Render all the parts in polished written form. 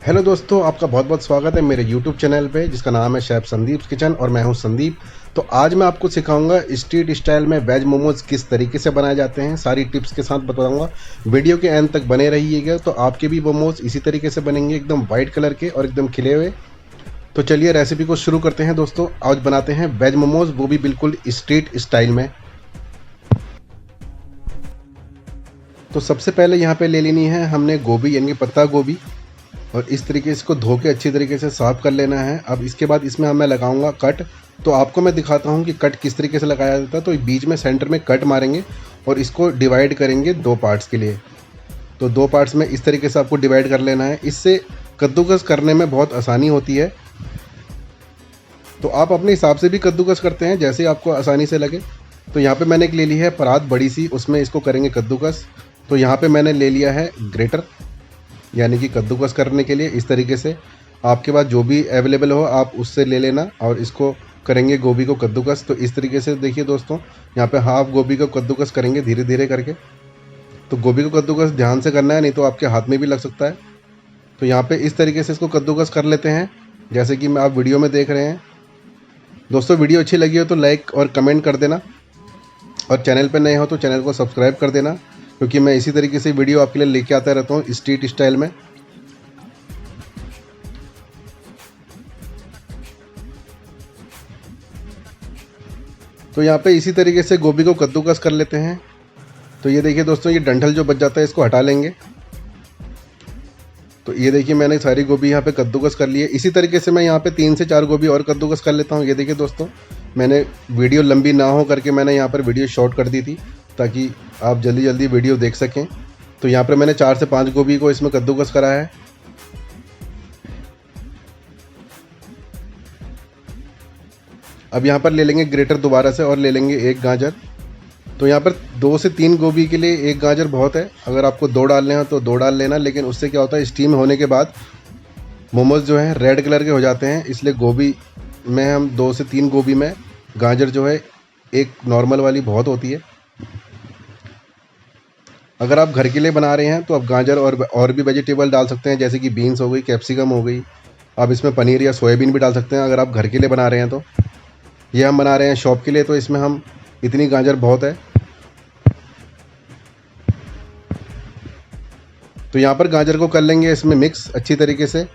Hello दोस्तों, आपका बहुत बहुत स्वागत है मेरे यूट्यूब चैनल पे जिसका नाम है शेफ संदीप किचन और मैं हूं संदीप। तो आज मैं आपको सिखाऊंगा स्ट्रीट स्टाइल में वेज मोमोज किस तरीके से बनाए जाते हैं। सारी टिप्स के साथ बताऊंगा, वीडियो के एंड तक बने रहिएगा। तो आपके भी मोमोज इसी तरीके से बनेंगे, एकदम वाइट कलर के और एकदम खिले हुए। तो चलिए रेसिपी को शुरू करते हैं दोस्तों। आज बनाते हैं वेज मोमोज, वो भी बिल्कुल स्ट्रीट स्टाइल में। तो सबसे पहले यहाँ पे ले लेनी है हमने गोभी, यानी पत्ता गोभी, और इस तरीके से इसको धो के अच्छी तरीके से साफ़ कर लेना है। अब इसके बाद इसमें मैं लगाऊंगा कट। तो आपको मैं दिखाता हूँ कि कट किस तरीके से लगाया जाता है। तो बीच में सेंटर में कट मारेंगे और इसको डिवाइड करेंगे दो पार्ट्स के लिए। तो दो पार्ट्स में इस तरीके से आपको डिवाइड कर लेना है। इससे कद्दूकस करने में बहुत आसानी होती है। तो आप अपने हिसाब से भी कद्दूकस करते हैं, जैसे आपको आसानी से लगे। तो यहाँ पे मैंने एक ले ली है परात बड़ी सी, उसमें इसको करेंगे कद्दूकस। तो यहाँ पे मैंने ले लिया है ग्रेटर, यानी कि कद्दूकस करने के लिए। इस तरीके से आपके पास जो भी अवेलेबल हो आप उससे ले लेना और इसको करेंगे गोभी को कद्दूकस। तो इस तरीके से देखिए दोस्तों, यहाँ पे हाफ गोभी को कद्दूकस करेंगे धीरे धीरे करके। तो गोभी को कद्दूकस ध्यान से करना है, नहीं तो आपके हाथ में भी लग सकता है। तो यहाँ पे इस तरीके से इसको कद्दूकस कर लेते हैं, जैसे कि आप वीडियो में देख रहे हैं। दोस्तों वीडियो अच्छी लगी हो तो लाइक और कमेंट कर देना, और चैनल पर नए हो तो चैनल को सब्सक्राइब कर देना, क्योंकि मैं इसी तरीके से वीडियो आपके लिए लेके आता रहता हूँ स्ट्रीट स्टाइल में। तो यहाँ पे इसी तरीके से गोभी को कद्दूकस कर लेते हैं। तो ये देखिए दोस्तों, ये डंठल जो बच जाता है इसको हटा लेंगे। तो ये देखिए मैंने सारी गोभी यहाँ पे कद्दूकस कर ली है। इसी तरीके से मैं यहाँ पे 3 से 4 गोभी और कद्दूकस कर लेता हूँ। ये देखिए दोस्तों, मैंने वीडियो लंबी ना हो करके मैंने यहाँ पर वीडियो शॉर्ट कर दी थी, ताकि आप जल्दी जल्दी वीडियो देख सकें। तो यहाँ पर मैंने 4 से 5 गोभी को इसमें कद्दूकस करा है। अब यहाँ पर ले लेंगे ग्रेटर दोबारा से और ले लेंगे एक गाजर। तो यहाँ पर 2 से 3 गोभी के लिए एक गाजर बहुत है। अगर आपको 2 डालने हैं तो 2 डाल लेना, लेकिन उससे क्या होता है, स्टीम होने के बाद मोमोज जो है रेड कलर के हो जाते हैं। इसलिए गोभी में हम 2 से 3 गोभी में गाजर जो है एक नॉर्मल वाली बहुत होती है। अगर आप घर के लिए बना रहे हैं तो आप गाजर और भी वेजिटेबल डाल सकते हैं, जैसे कि बीन्स हो गई, कैप्सिकम हो गई। आप इसमें पनीर या सोयाबीन भी डाल सकते हैं अगर आप घर के लिए बना रहे हैं तो। ये हम बना रहे हैं शॉप के लिए, तो इसमें हम इतनी गाजर बहुत है। तो यहाँ पर गाजर को कर लेंगे इसमें मिक्स अच्छी तरीके से।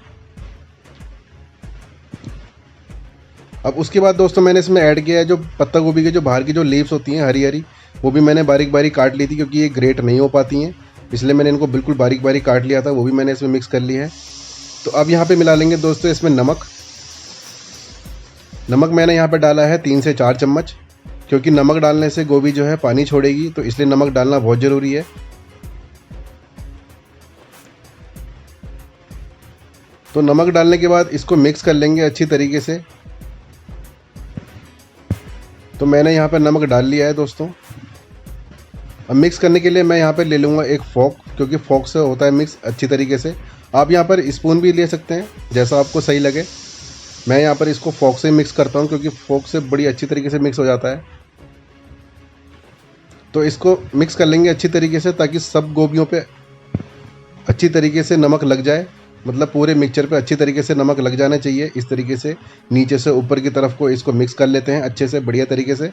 अब उसके बाद दोस्तों मैंने इसमें ऐड किया है जो पत्ता गोभी के जो बाहर की जो लीव्स होती हैं हरी हरी, वो भी मैंने बारीक बारीक काट ली थी, क्योंकि ये ग्रेट नहीं हो पाती हैं, इसलिए मैंने इनको बिल्कुल बारीक बारीक काट लिया था। वो भी मैंने इसमें मिक्स कर ली है। तो अब यहाँ पे मिला लेंगे दोस्तों इसमें नमक। नमक मैंने यहाँ पे डाला है 3 से 4 चम्मच, क्योंकि नमक डालने से गोभी जो है पानी छोड़ेगी, तो इसलिए नमक डालना बहुत ज़रूरी है। तो नमक डालने के बाद इसको मिक्स कर लेंगे अच्छी तरीके से। तो मैंने यहाँ पर नमक डाल लिया है दोस्तों। अब मिक्स करने के लिए मैं यहाँ पे ले लूँगा एक फोक, क्योंकि फोक से होता है मिक्स अच्छी तरीके से। आप यहाँ पर स्पून भी ले सकते हैं, जैसा आपको सही लगे। मैं यहाँ पर इसको फोक से मिक्स करता हूँ, क्योंकि फोक से बड़ी अच्छी तरीके से मिक्स हो जाता है। तो इसको मिक्स कर लेंगे अच्छी तरीके से, ताकि सब गोभियों पे अच्छी तरीके से नमक लग जाए। मतलब पूरे मिक्सचर पे अच्छी तरीके से नमक लग जाना चाहिए। इस तरीके से नीचे से ऊपर की तरफ को इसको मिक्स कर लेते हैं अच्छे से, बढ़िया तरीके से।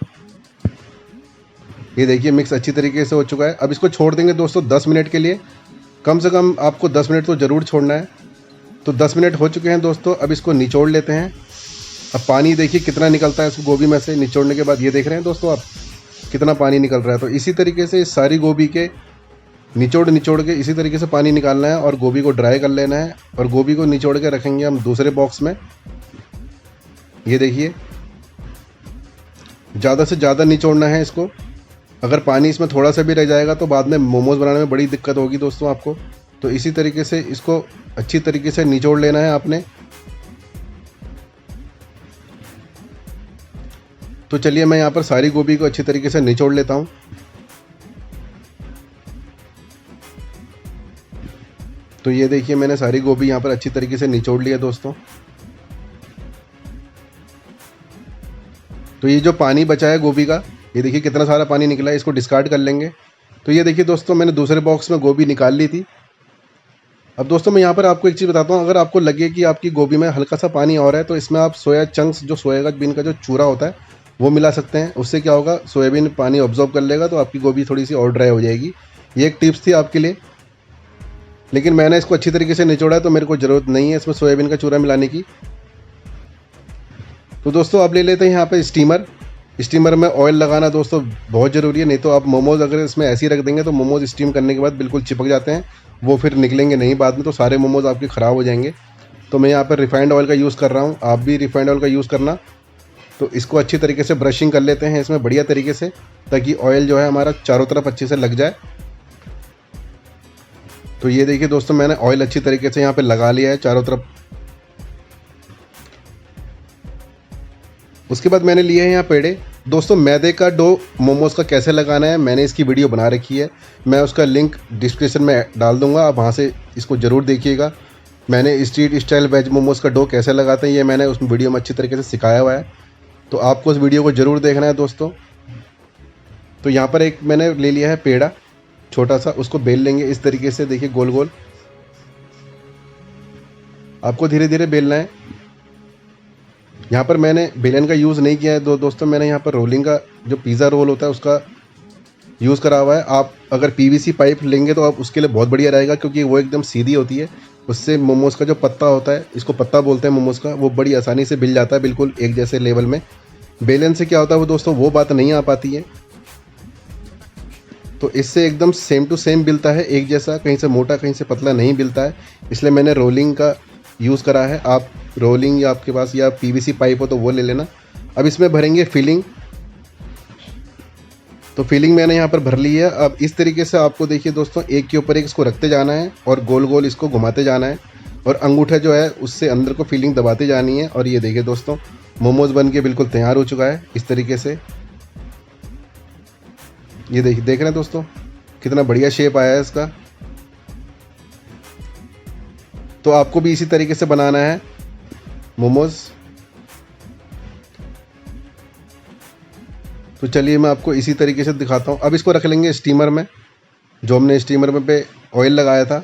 ये देखिए मिक्स अच्छी तरीके से हो चुका है। अब इसको छोड़ देंगे दोस्तों 10 मिनट के लिए। कम से कम आपको 10 मिनट तो ज़रूर छोड़ना है। तो 10 मिनट हो चुके हैं दोस्तों। अब इसको निचोड़ लेते हैं। अब पानी देखिए कितना निकलता है इस गोभी में से निचोड़ने के बाद। ये देख रहे हैं दोस्तों आप कितना पानी निकल रहा है। तो इसी तरीके से इस सारी गोभी के निचोड़ के इसी तरीके से पानी निकालना है और गोभी को ड्राई कर लेना है। और गोभी को निचोड़ के रखेंगे हम दूसरे बॉक्स में। ये देखिए ज़्यादा से ज़्यादा निचोड़ना है इसको। अगर पानी इसमें थोड़ा सा भी रह जाएगा तो बाद में मोमोज़ बनाने में बड़ी दिक्कत होगी दोस्तों आपको। तो इसी तरीके से इसको अच्छी तरीके से निचोड़ लेना है आपने। तो चलिए मैं यहाँ पर सारी गोभी को अच्छी तरीके से निचोड़ लेता हूँ। तो ये देखिए मैंने सारी गोभी यहाँ पर अच्छी तरीके से निचोड़ लिया दोस्तों। तो ये जो पानी बचा है गोभी का, ये देखिए कितना सारा पानी निकला है, इसको डिस्कार्ड कर लेंगे। तो ये देखिए दोस्तों मैंने दूसरे बॉक्स में गोभी निकाल ली थी। अब दोस्तों मैं यहाँ पर आपको एक चीज़ बताता हूँ, अगर आपको लगे कि आपकी गोभी में हल्का सा पानी और है तो इसमें आप सोया चंक्स, जो सोयाबीन का जो चूरा होता है वो मिला सकते हैं। उससे क्या होगा, सोयाबीन पानी ऑब्जॉर्व कर लेगा तो आपकी गोभी थोड़ी सी और ड्राई हो जाएगी। ये एक टिप्स थी आपके लिए, लेकिन मैंने इसको अच्छी तरीके से निचोड़ा है तो मेरे को ज़रूरत नहीं है इसमें सोयाबीन का चूरा मिलाने की। तो दोस्तों अब ले लेते हैं यहाँ पे स्टीमर। स्टीमर में ऑयल लगाना दोस्तों बहुत ज़रूरी है, नहीं तो आप मोमोज़ अगर इसमें ऐसे ही रख देंगे तो मोमोज़ स्टीम करने के बाद बिल्कुल चिपक जाते हैं, वो फिर निकलेंगे नहीं बाद में, तो सारे मोमोज़ आपके ख़राब हो जाएंगे। तो मैं यहाँ पर रिफाइंड ऑयल का यूज़ कर रहा हूँ, आप भी रिफाइंड ऑयल का यूज़ करना। तो इसको अच्छी तरीके से ब्रशिंग कर लेते हैं इसमें बढ़िया तरीके से, ताकि ऑयल जो है हमारा चारों तरफ अच्छे से लग जाए। तो ये देखिए दोस्तों, मैंने ऑयल अच्छी तरीके से यहाँ पे लगा लिया है चारों तरफ। उसके बाद मैंने लिए हैं यहाँ पेड़े। दोस्तों मैदे का डो मोमोज़ का कैसे लगाना है मैंने इसकी वीडियो बना रखी है, मैं उसका लिंक डिस्क्रिप्शन में डाल दूंगा, आप वहाँ से इसको ज़रूर देखिएगा। मैंने स्ट्रीट स्टाइल वेज मोमोज़ का डो कैसे लगाते हैं ये मैंने उस वीडियो में अच्छी तरीके से सिखाया हुआ है, तो आपको उस वीडियो को ज़रूर देखना है दोस्तों। तो यहाँ पर एक मैंने ले लिया है पेड़ा छोटा सा, उसको बेल लेंगे इस तरीके से, देखिए गोल गोल, आपको धीरे धीरे बेलना है। यहाँ पर मैंने बेलन का यूज़ नहीं किया है दोस्तों, मैंने यहाँ पर रोलिंग का जो पिज़्ज़ा रोल होता है उसका यूज़ करा हुआ है। आप अगर पीवीसी पाइप लेंगे तो आप उसके लिए बहुत बढ़िया रहेगा, क्योंकि वो एकदम सीधी होती है, उससे मोमोज़ का जो पत्ता होता है, इसको पत्ता बोलते हैं मोमोज़ का, वो बड़ी आसानी से बिल जाता है बिल्कुल एक जैसे लेवल में। बेलन से क्या होता है वो दोस्तों वो बात नहीं आ पाती है, तो इससे एकदम सेम टू सेम बिलता है एक जैसा, कहीं से मोटा कहीं से पतला नहीं बिलता है, इसलिए मैंने रोलिंग का यूज़ करा है। आप रोलिंग या आपके पास या पीवीसी पाइप हो तो वो ले लेना। अब इसमें भरेंगे फिलिंग, तो फिलिंग मैंने यहाँ पर भर ली है। अब इस तरीके से आपको देखिए दोस्तों एक के ऊपर एक इसको रखते जाना है और गोल गोल इसको घुमाते जाना है, और अंगूठा जो है उससे अंदर को फिलिंग दबाते जानी है। और ये देखिए दोस्तों मोमोज़ बन के बिल्कुल तैयार हो चुका है इस तरीके से। ये देखिए, देख रहे हैं दोस्तों कितना बढ़िया शेप आया है इसका। तो आपको भी इसी तरीके से बनाना है मोमोज़। तो चलिए मैं आपको इसी तरीके से दिखाता हूँ। अब इसको रख लेंगे स्टीमर में, जो हमने स्टीमर में पे ऑयल लगाया था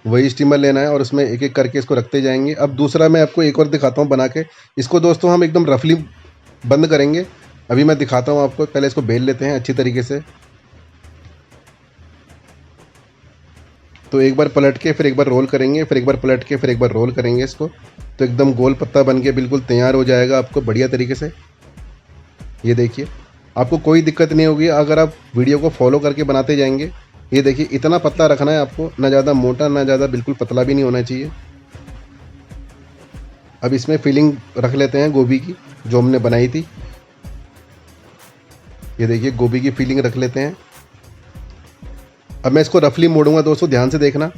वही स्टीमर लेना है, और उसमें एक एक करके इसको रखते जाएंगे। अब दूसरा मैं आपको एक और दिखाता हूँ बना के। इसको दोस्तों हम एकदम रफली बंद करेंगे, अभी मैं दिखाता हूँ आपको। पहले इसको बेल लेते हैं अच्छी तरीके से, तो एक बार पलट के फिर एक बार रोल करेंगे, फिर एक बार पलट के फिर एक बार रोल करेंगे इसको, तो एकदम गोल पत्ता बन के बिल्कुल तैयार हो जाएगा आपको बढ़िया तरीके से। ये देखिए आपको कोई दिक्कत नहीं होगी अगर आप वीडियो को फॉलो करके बनाते जाएंगे। ये देखिए इतना पतला रखना है आपको, ना ज़्यादा मोटा ना ज़्यादा बिल्कुल पतला भी नहीं होना चाहिए। अब इसमें फिलिंग रख लेते हैं गोभी की जो हमने बनाई थी। ये देखिए गोभी की फिलिंग रख लेते हैं। अब मैं इसको रफली मोड़ूंगा दोस्तों, ध्यान से देखना।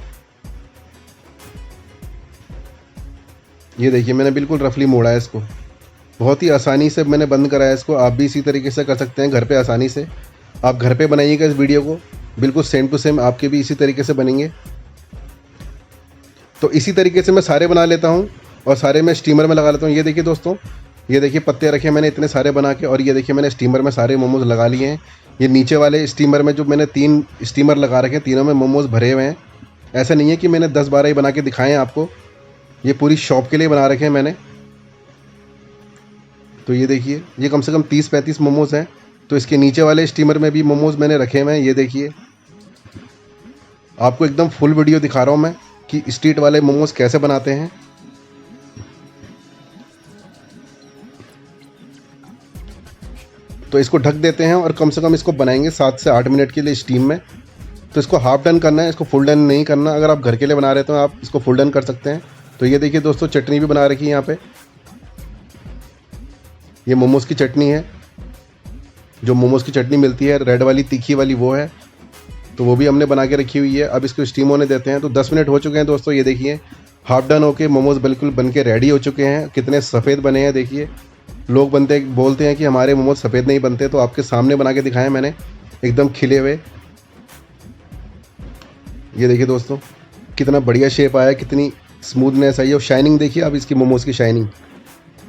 ये देखिए मैंने बिल्कुल रफली मोड़ा है इसको, बहुत ही आसानी से मैंने बंद करा है इसको। आप भी इसी तरीके से कर सकते हैं घर पे आसानी से। आप घर पे बनाइएगा इस वीडियो को, बिल्कुल सेम टू सेम आपके भी इसी तरीके से बनेंगे। तो इसी तरीके से मैं सारे बना लेता हूँ और सारे मैं स्टीमर में लगा लेता हूँ। ये देखिए दोस्तों, ये देखिए पत्ते रखे मैंने इतने सारे बना के, और ये देखिए मैंने स्टीमर में सारे मोमोज़ लगा लिए हैं। ये नीचे वाले स्टीमर में जो मैंने 3 स्टीमर लगा रखे हैं, तीनों में मोमोज़ भरे हुए हैं। ऐसा नहीं है कि मैंने 10-12 ही बना के दिखाए हैं आपको, ये पूरी शॉप के लिए बना रखे हैं मैंने। तो ये देखिए ये कम से कम 30-35 मोमोज़ हैं। तो इसके नीचे वाले स्टीमर में भी मोमोज़ मैंने रखे हुए हैं। ये देखिए आपको एकदम फुल वीडियो दिखा रहा हूँ मैं कि स्ट्रीट वाले मोमोज़ कैसे बनाते हैं। तो इसको ढक देते हैं और कम से कम इसको बनाएंगे 7 से 8 मिनट के लिए स्टीम में। तो इसको हाफ डन करना है, इसको फुल डन नहीं करना। अगर आप घर के लिए बना रहे हो तो आप इसको फुल डन कर सकते हैं। तो ये देखिए दोस्तों चटनी भी बना रखी है यहाँ पे, ये मोमोज़ की चटनी है, जो मोमोज़ की चटनी मिलती है रेड वाली तीखी वाली वो है, तो वो भी हमने बना के रखी हुई है। अब इसको स्टीम होने देते हैं। तो 10 मिनट हो चुके हैं दोस्तों। ये देखिए हाफ डन होके मोमोज़ बिल्कुल बन के रेडी हो चुके हैं। कितने सफ़ेद बने हैं देखिए। लोग बोलते हैं कि हमारे मोमोज़ सफ़ेद नहीं बनते, तो आपके सामने बना के दिखाए मैंने एकदम खिले हुए। ये देखिए दोस्तों कितना बढ़िया शेप आया, कितनी स्मूथनेस आई है, और शाइनिंग देखिए अब इसकी मोमोज़ की शाइनिंग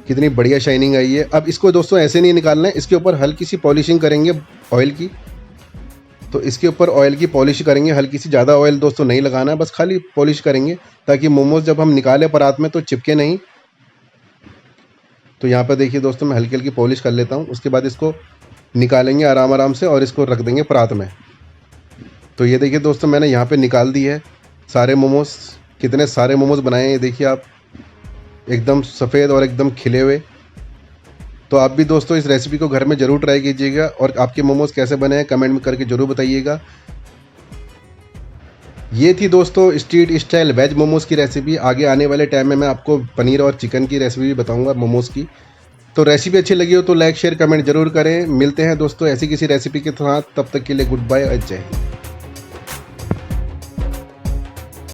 कितनी बढ़िया शाइनिंग आई है। अब इसको दोस्तों ऐसे नहीं निकालना है, इसके ऊपर हल्की सी पॉलिशिंग करेंगे ऑयल की, तो इसके ऊपर ऑयल की पॉलिश करेंगे, हल्की सी, ज़्यादा ऑयल दोस्तों नहीं लगाना है, बस खाली पॉलिश करेंगे ताकि मोमोज जब हम निकालें परात में तो चिपके नहीं। तो यहाँ पर देखिए दोस्तों मैं हल्की हल्की पॉलिश कर लेता हूँ। उसके बाद इसको निकालेंगे आराम आराम से और इसको रख देंगे परात में। तो ये देखिए दोस्तों मैंने यहाँ पे निकाल दी है सारे मोमोज। कितने सारे मोमोज बनाए हैं ये देखिए आप, एकदम सफ़ेद और एकदम खिले हुए। तो आप भी दोस्तों इस रेसिपी को घर में ज़रूर ट्राई कीजिएगा और आपके मोमोज कैसे बने हैं कमेंट में करके ज़रूर बताइएगा। ये थी दोस्तों स्ट्रीट स्टाइल वेज मोमोज़ की रेसिपी। आगे आने वाले टाइम में मैं आपको पनीर और चिकन की रेसिपी भी बताऊंगा मोमोज़ की। तो रेसिपी अच्छी लगी हो तो लाइक शेयर कमेंट जरूर करें। मिलते हैं दोस्तों ऐसी किसी रेसिपी के साथ, तब तक के लिए गुड बाय और जय हिंद।